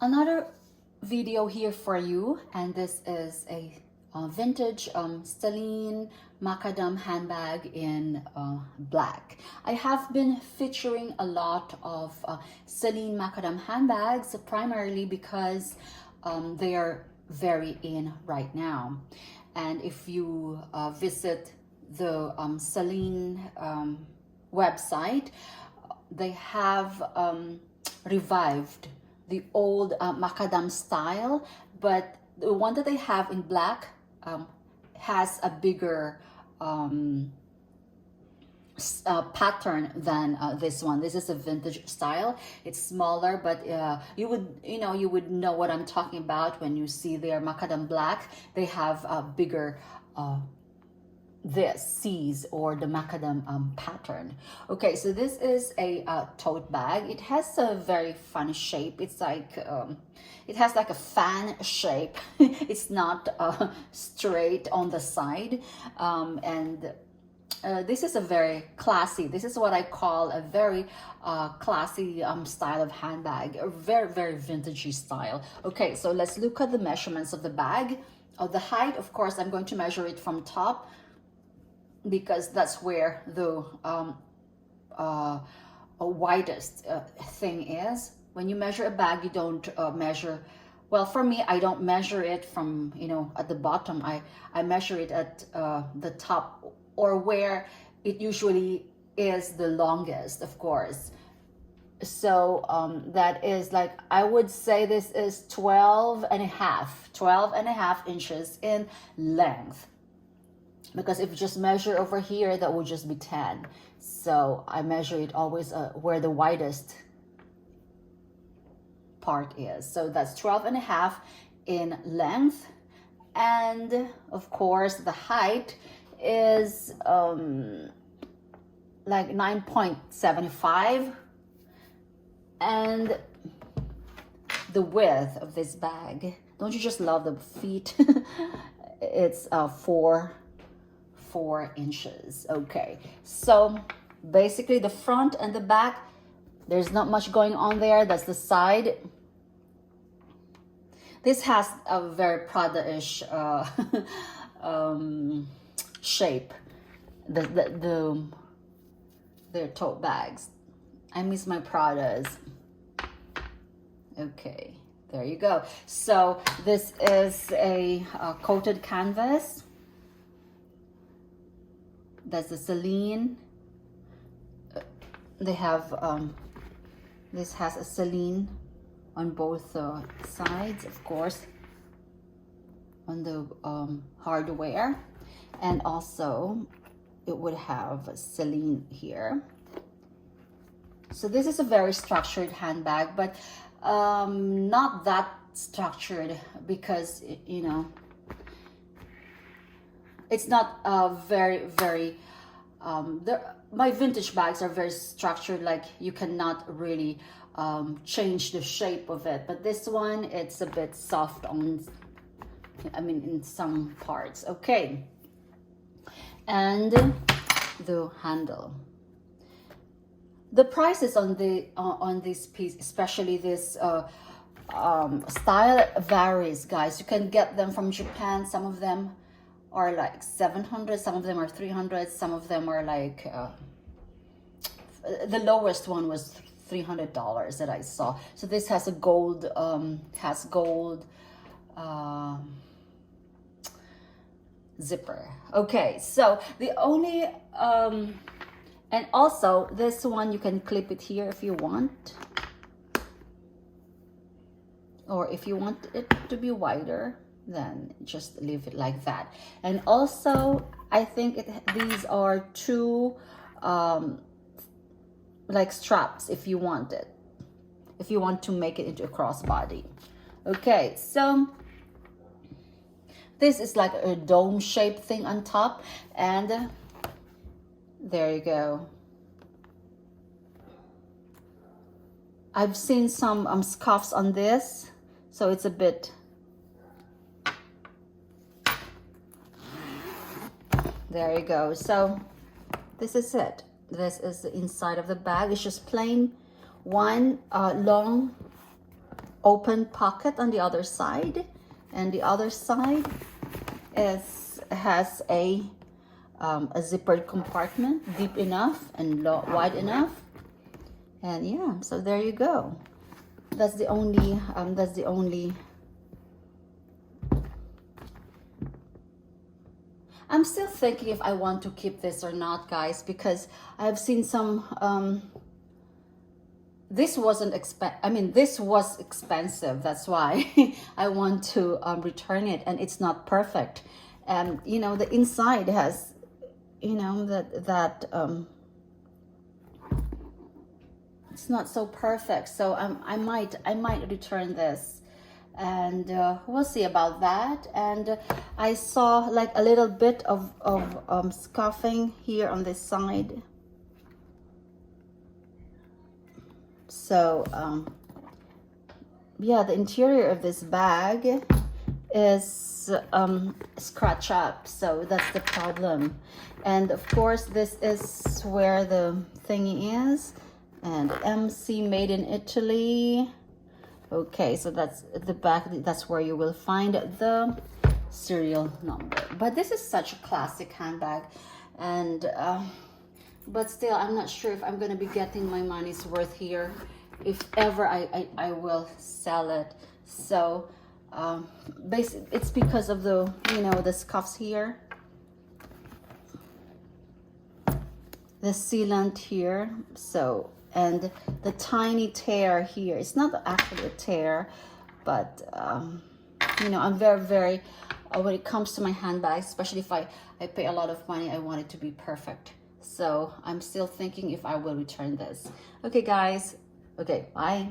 Another video here for you, and this is a vintage Celine Macadam handbag in black. I have been featuring a lot of Celine Macadam handbags primarily because they are very in right now. And if you visit the Celine website, they have revived the old Macadam style, but the one that they have in black has a bigger pattern than this one. This is a vintage style. It's smaller, but you would know what I'm talking about when you see their Macadam black. They have a bigger this C's or the Macadam pattern. Okay, so this is a tote bag. It has a very funny shape. It's like it has like a fan shape. It's not straight on the side, and this is a very classy, this is what I call a very classy style of handbag, a very vintagey style. Okay, so let's look at the measurements of the bag. The height, of course, I'm going to measure it from top because that's where the widest thing is. When you measure a bag, you don't measure, well, for me, I don't measure it from, at the bottom. I measure it at the top, or where it usually is the longest, of course. So that is like, I would say this is 12 and a half inches in length. Because if you just measure over here, that would just be 10. So I measure it always where the widest part is. So that's 12 and a half in length. And of course, the height is like 9.75. And the width of this bag, don't you just love the feet? It's 4 inches. Okay, so basically the front and the back, there's not much going on there. That's the side. This has a very Prada-ish shape. Their tote bags. I miss my Pradas. Okay, there you go. So this is a coated canvas. That's the Celine. They have this has a Celine on both sides, of course, on the hardware, and also it would have Celine here. So this is a very structured handbag, but not that structured because it's not very my vintage bags are very structured, like you cannot really change the shape of it. But this one, it's a bit soft on, in some parts. Okay, and the handle. The prices on this piece, especially this style, varies, guys. You can get them from Japan. Some of them are like 700, some of them are 300, some of them are like the lowest one was $300 that I saw. So this has a gold zipper. Okay, so the only and also this one, you can clip it here if you want, or if you want it to be wider, then just leave it like that. And also I think these are two like straps if you want it, if you want to make it into a crossbody. Okay, so this is like a dome shaped thing on top, and there you go. I've seen some scuffs on this, so it's a bit, there you go. So this is it. This is the inside of the bag. It's just plain one long open pocket on the other side, and the other side has a zippered compartment, deep enough and wide enough. And yeah, so there you go. That's the only I'm still thinking if I want to keep this or not, guys, because I've seen some this wasn't this was expensive. That's why I want to return it, and it's not perfect. And you know, the inside has, you know, that it's not so perfect. So I might return this, and we'll see about that. And I saw like a little bit of scuffing here on this side. So yeah, the interior of this bag is scratch up, so that's the problem. And of course, this is where the thingy is, and MC made in Italy. Okay, so that's the back. That's where you will find the serial number. But this is such a classic handbag, and but still, I'm not sure if I'm gonna be getting my money's worth here, if ever I will sell it. So basically, it's because of the, you know, the scuffs here, the sealant here, so, and the tiny tear here. It's not actually a tear, but you know, I'm very when it comes to my handbags, especially if I pay a lot of money, I want it to be perfect. So I'm still thinking if I will return this. Okay, guys. Okay, bye.